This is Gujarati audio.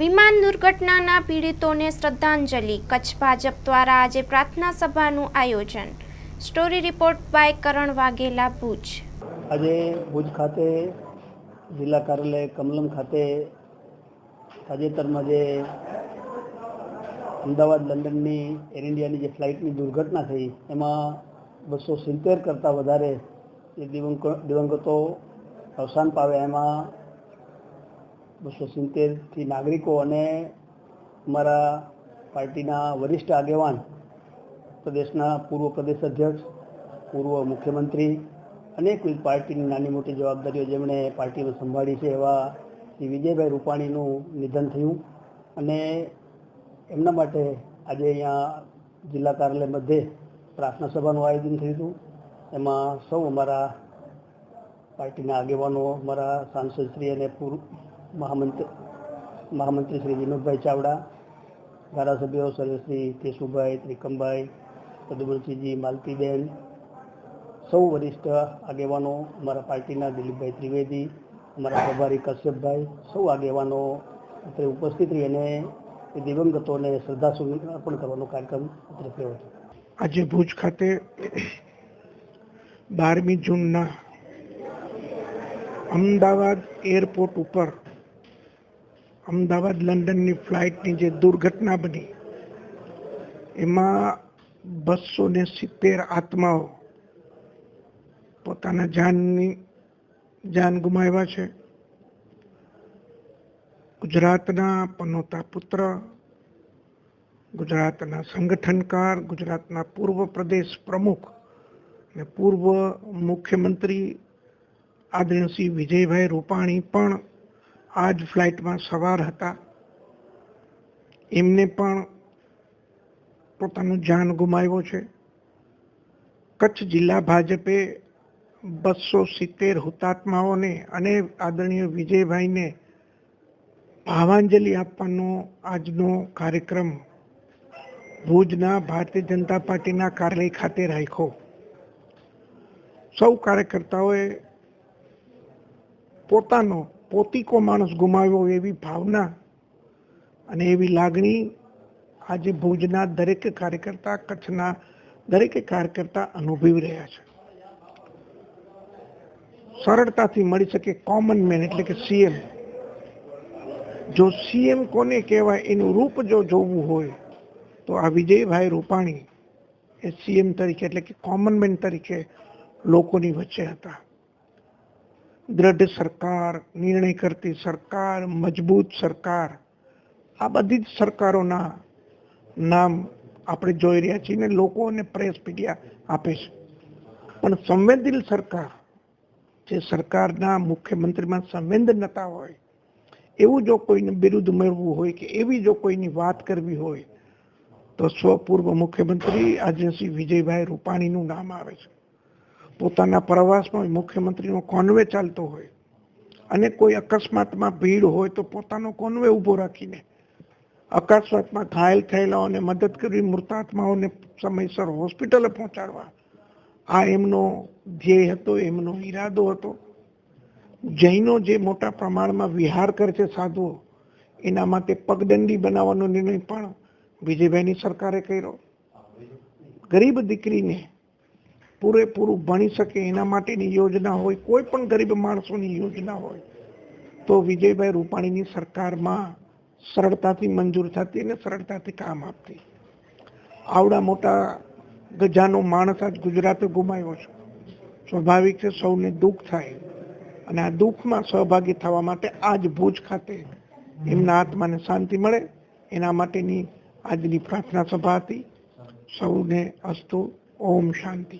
વિમાન દુર્ઘટનાના પીડિતોને શ્રદ્ધાંજલિ. કચ્છ ભાજપ દ્વારા આજે પ્રાર્થના સભાનું આયોજન. સ્ટોરી રિપોર્ટ બાય કરણ વાઘેલા, ભુજ. આજે ભુજ ખાતે જિલ્લા કાર્યાલય કમલમ ખાતે તાજેતરમાં જે અમદાવાદ લંડનની એર ઇન્ડિયાની જે ફ્લાઇટની દુર્ઘટના થઈ એમાં 270 કરતાં વધારે જે દિવંગતો અવસાન પામ્યા. એમાં 270થી નાગરિકો અને અમારા પાર્ટીના વરિષ્ઠ આગેવાન, પ્રદેશના પૂર્વ પ્રદેશ અધ્યક્ષ, પૂર્વ મુખ્યમંત્રી, અનેકવિધ પાર્ટીની નાની મોટી જવાબદારીઓ જેમણે પાર્ટીને સંભાળી છે એવા શ્રી વિજયભાઈ રૂપાણીનું નિધન થયું અને એમના માટે આજે અહીંયા જિલ્લા કાર્યાલય મધ્યે પ્રાર્થના સભાનું આયોજન થયું હતું. એમાં સૌ અમારા પાર્ટીના આગેવાનો, અમારા સાંસદશ્રી અને પૂર્વ મહામંત્રી શ્રી વિનોદભાઈ ચાવડા, ધારાસભ્યો સર્વશ્રી કેશુભાઈ, ત્રિકમભાઈ, પદુમલસિંહજી, માલતીબેન, સૌ વરિષ્ઠ આગેવાનો, અમારા પાર્ટીના દિલીપભાઈ ત્રિવેદી, અમારા પ્રભારી કશ્યપભાઈ, સૌ આગેવાનો અત્રે ઉપસ્થિત રહી અને દિવંગતોને શ્રદ્ધાસુમન અર્પણ કરવાનો કાર્યક્રમ અત્રે થયો હતો. આજે ભુજ ખાતે 12મી જૂનના અમદાવાદ એરપોર્ટ ઉપર અમદાવાદ લંડનની ફ્લાઇટની જે દુર્ઘટના બની એમાં 270 આત્માઓ પોતાના જાન ગુમાવ્યા છે. ગુજરાતના પનોતા પુત્ર, ગુજરાતના સંગઠનકાર, ગુજરાતના પૂર્વ પ્રદેશ પ્રમુખ અને પૂર્વ મુખ્યમંત્રી આદરણીય શ્રી વિજયભાઈ રૂપાણી પણ આ જ ફ્લાઇટમાં સવાર હતા. એમને પણ પોતાનું જાન ગુમાવ્યો છે. કચ્છ જિલ્લા ભાજપે 270 હુતાત્માઓને અને આદરણીય વિજયભાઈને ભાવાંજલિ આપવાનો આજનો કાર્યક્રમ ભુજના ભારતીય જનતા પાર્ટીના કાર્યાલય ખાતે રાખ્યો. સૌ કાર્યકર્તાઓએ પોતીકો માણસ ગુમાવ્યો એવી ભાવના અને એવી લાગણી આજે ભુજના દરેક કાર્યકર્તા, કચ્છના દરેક કાર્યકર્તા અનુભવી રહ્યા છે. સરળતાથી મળી શકે કોમન મેન એટલે કે સીએમ. જો સીએમ કોને કહેવાય એનું રૂપ જો જોવું હોય તો આ વિજયભાઈ રૂપાણી એ સીએમ તરીકે એટલે કે કોમન મેન તરીકે લોકોની વચ્ચે હતા. દ્રઢ સરકાર, નિર્ણય કરતી સરકાર, મજબૂત સરકાર, આ બધી જ સરકારોના નામ આપણે જોઈ રહ્યા છીએ ને લોકોને પ્રેસ મીડિયા આપે છે. પણ સંવેદનશીલ સરકાર, જે સરકારના મુખ્યમંત્રીમાં સંવેદનતા હોય, એવું જો કોઈને બિરુદ મેળવવું હોય કે એવી જો કોઈની વાત કરવી હોય તો પૂર્વ મુખ્યમંત્રી આજે શ્રી વિજયભાઈ રૂપાણીનું નામ આવે છે. પોતાના પ્રવાસમાં મુખ્યમંત્રીનો કોન્વે ચાલતો હોય અને કોઈ અકસ્માતમાં ભીડ હોય તો પોતાનો કોન્વે ઊભો રાખીને અકસ્માતમાં ઘાયલ થયેલાઓને મદદ કરવી, મૃતાત્માઓને સમયસર હોસ્પિટલે પહોંચાડવા, આ એમનો ધ્યેય હતો, એમનો ઈરાદો હતો. જૈનો જે મોટા પ્રમાણમાં વિહાર કરે છે સાધુઓ, એના માટે પગદંડી બનાવવાનો નિર્ણય પણ વિજયભાઈની સરકારે કર્યો. ગરીબ દીકરીને પૂરેપૂરું ભણી શકે એના માટેની યોજના હોય, કોઈ પણ ગરીબ માણસોની યોજના હોય તો વિજયભાઈ રૂપાણીની સરકારમાં સરળતાથી મંજૂર થતી અને સરળતાથી કામ આપતી. આવડા મોટા ગજાનો માણસ આજ ગુજરાતે ગુમાવ્યો છે. સ્વાભાવિક છે સૌને દુઃખ થાય અને આ દુઃખમાં સહભાગી થવા માટે આજ ભુજ ખાતે એમના આત્માને શાંતિ મળે એના માટેની આજની પ્રાર્થના સભા હતી. સૌને અસ્તુ. ઓમ શાંતિ.